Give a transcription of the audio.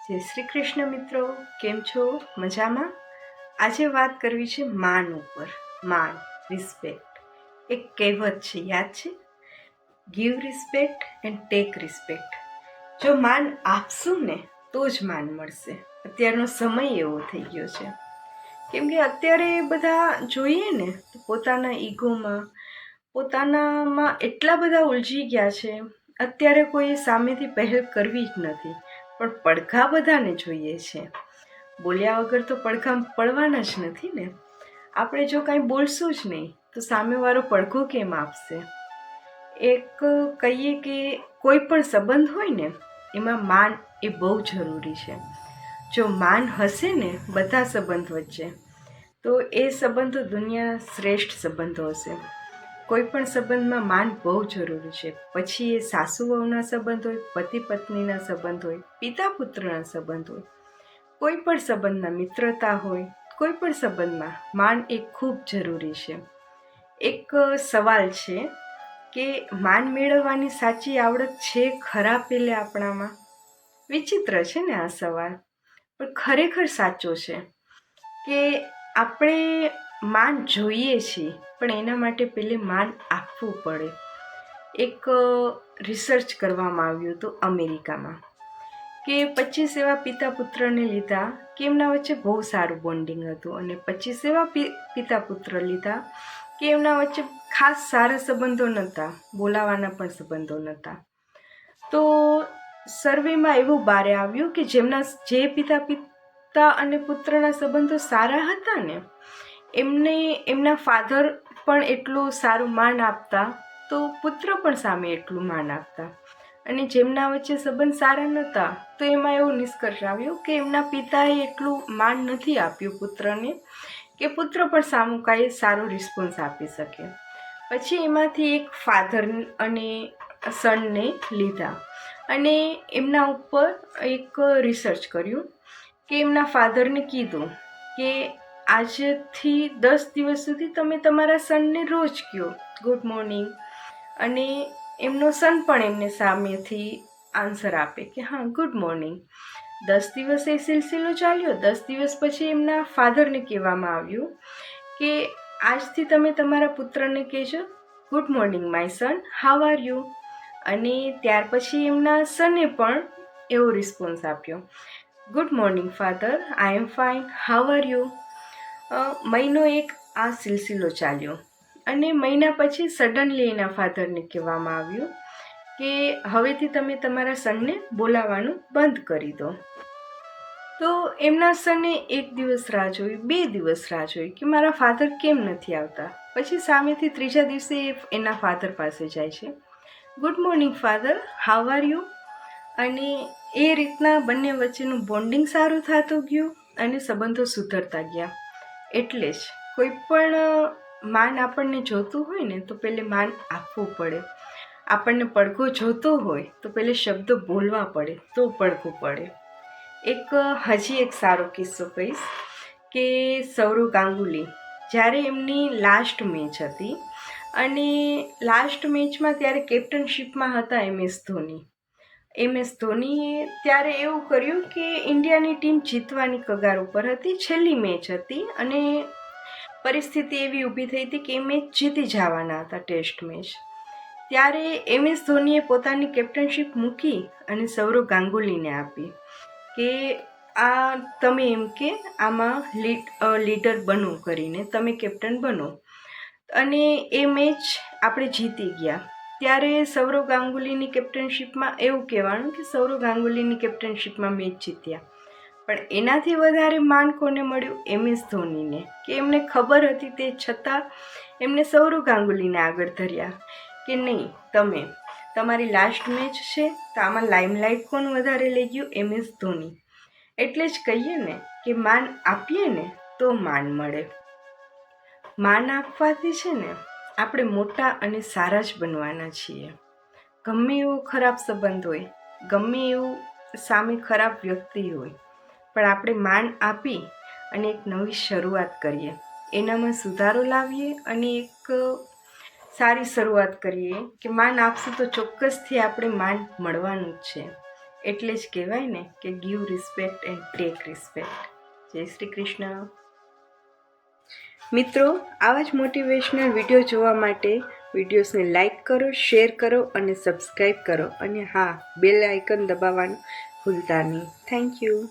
જય શ્રી કૃષ્ણ મિત્રો, કેમ છો? મજામાં? આજે વાત કરવી છે માન ઉપર. માન, રિસ્પેક્ટ. એક કહેવત છે, યાદ છે? Give respect and take respect. જો માન આપશું ને તો જ માન મળશે. અત્યારનો સમય એવો થઈ ગયો છે. કેમ કે અત્યારે બધા જોઈએ ને તો પોતાના ઈગોમાં, પોતાનામાં એટલા બધા ઉલઝી ગયા છે. અત્યારે કોઈ સામેથી પહેલ કરવી જ નથી, પણ પડઘા બધાને જોઈએ છે. બોલ્યા વગર તો પડઘા પડવાના જ નથી ને. આપણે જો કાંઈ બોલશું જ નહીં તો સામેવાળો પડઘો કેમ આપશે? એક કહીએ કે કોઈ પણ સંબંધ હોય ને એમાં માન એ બહુ જરૂરી છે. જો માન હશે ને બધા સંબંધ વચ્ચે તો એ સંબંધો દુનિયા શ્રેષ્ઠ સંબંધો હશે. કોઈ પણ સંબંધમાં માન બહુ જરૂરી છે. પછી એ સાસુ વહુના સંબંધ હોય, પતિ પત્નીના સંબંધ હોય, પિતા પુત્રના સંબંધ હોય, કોઈ પણ સંબંધમાં મિત્રતા હોય, કોઈ પણ સંબંધમાં માન એ ખૂબ જરૂરી છે. એક સવાલ છે કે માન મેળવવાની સાચી આવડત છે ખરા પેલે આપણામાં? વિચિત્ર છે ને આ સવાલ, પણ ખરેખર સાચો છે કે આપણે માન જોઈએ છીએ, પણ એના માટે પહેલે માન આપવું પડે. એક રિસર્ચ કરવામાં આવ્યું હતું અમેરિકામાં કે 25 એવા પિતા પુત્રને લીધા કે એમના વચ્ચે બહુ સારું બોન્ડિંગ હતું, અને 25 એવા પિતા પુત્ર લીધા કે એમના વચ્ચે ખાસ સારા સંબંધો નહોતા, બોલાવાના પણ સંબંધો નહોતા. તો સર્વેમાં એવું બારે આવ્યું કે જે પિતા અને પુત્રના સંબંધો સારા હતા ને એમને એમના ફાધર પણ એટલું સારું માન આપતા, તો પુત્ર પણ સામે એટલું માન આપતા. અને જેમના વચ્ચે સંબંધ સારા નહોતા તો એમાં એવો નિષ્કર્ષ આવ્યો કે એમના પિતાએ એટલું માન નથી આપ્યું પુત્રને કે પુત્ર પણ સામું કાંઈ સારો રિસ્પોન્સ આપી શકે. પછી એમાંથી એક ફાધર અને સનને લીધા અને એમના ઉપર એક રિસર્ચ કર્યું કે એમના ફાધરને કીધું કે આજથી 10 દિવસ સુધી તમે તમારા સનને રોજ કહો ગુડ મોર્નિંગ, અને એમનો સન પણ એમને સામેથી આન્સર આપે કે હા ગુડ મોર્નિંગ. 10 દિવસ એ સિલસિલો ચાલ્યો. 10 દિવસ પછી એમના ફાધરને કહેવામાં આવ્યું કે આજથી તમે તમારા પુત્રને કહેજો good morning my son, how are you. અને ત્યાર પછી એમના સને પણ એવો રિસ્પોન્સ આપ્યો, good morning father, I am fine, how are you. મહિનો એક આ સિલસિલો ચાલ્યો અને મહિના પછી સડનલી એના ફાધરને કહેવામાં આવ્યું કે હવેથી તમે તમારા સનને બોલાવવાનું બંધ કરી દો. તો એમના સને 1 દિવસ રાહ જોઈ, 2 દિવસ રાહ જોઈ કે મારા ફાધર કેમ નથી આવતા. પછી સામેથી 3જા દિવસે એના ફાધર પાસે જાય છે, good morning father, how are you. અને એ રીતના બંને વચ્ચેનું બોન્ડિંગ સારું થતું ગયું અને સંબંધો સુધરતા ગયા. એટલે જ કોઈ પણ માન આપણને જોતું હોય ને તો પહેલે માન આપવું પડે. આપણને પડઘો જોતો હોય તો પહેલે શબ્દો બોલવા પડે તો પડઘો પડે. હજી એક સારો કિસ્સો કહીશ કે સૌરવ ગાંગુલી જ્યારે એમની લાસ્ટ મેચ હતી અને લાસ્ટ મેચમાં ત્યારે કેપ્ટનશીપમાં હતા MS ધોનીએ ત્યારે એવું કર્યું કે ઇન્ડિયાની ટીમ જીતવાની કગાર ઉપર હતી, છેલ્લી મેચ હતી અને પરિસ્થિતિ એવી ઊભી થઈ હતી કે એ મેચ જીતી જવાના હતા, ટેસ્ટ મેચ. ત્યારે MS ધોનીએ પોતાની કેપ્ટનશીપ મૂકી અને સૌરવ ગાંગુલીને આપી કે આ તમે એમ કે આમાં લીડર બનો કરીને તમે કેપ્ટન બનો. અને એ મેચ આપણે જીતી ગયા. ત્યારે સૌરવ ગાંગુલીની કેપ્ટનશીપમાં એવું કહેવાનું કે સૌરવ ગાંગુલીની કેપ્ટનશીપમાં મેચ જીત્યા. પણ એનાથી વધારે માન કોને મળ્યું? MS ધોનીને, કે એમને ખબર હતી તે છતાં એમને સૌરવ ગાંગુલીને આગળ ધર્યા કે નહીં, તમારી લાસ્ટ મેચ છે તો આમાં લાઇમલાઇટ કોણ વધારે લઈ ગયું? MS ધોની. એટલે જ કહીએ ને કે માન આપીએ ને તો માન મળે. માન આપવાથી છે ને આપણે મોટા અને સારા જ બનવાના છીએ. ગમે એવો ખરાબ સંબંધ હોય, ગમે એવું સામે ખરાબ વ્યક્તિ હોય, પણ આપણે માન આપી અને એક નવી શરૂઆત કરીએ, એનામાં સુધારો લાવીએ અને એક સારી શરૂઆત કરીએ કે માન આપશું તો ચોક્કસથી આપણે માન મળવાનું જ છે. એટલે જ કહેવાય ને કે give respect and take respect. જય શ્રી કૃષ્ણ. મિત્રો, આવા જ મોટિવેશનલ વિડીયો જોવા માટે વિડીયોઝને લાઈક કરો, શેર કરો અને સબસ્ક્રાઈબ કરો. અને હા, બેલ આઇકન દબાવવાનું ભૂલતા નહીં. Thank you.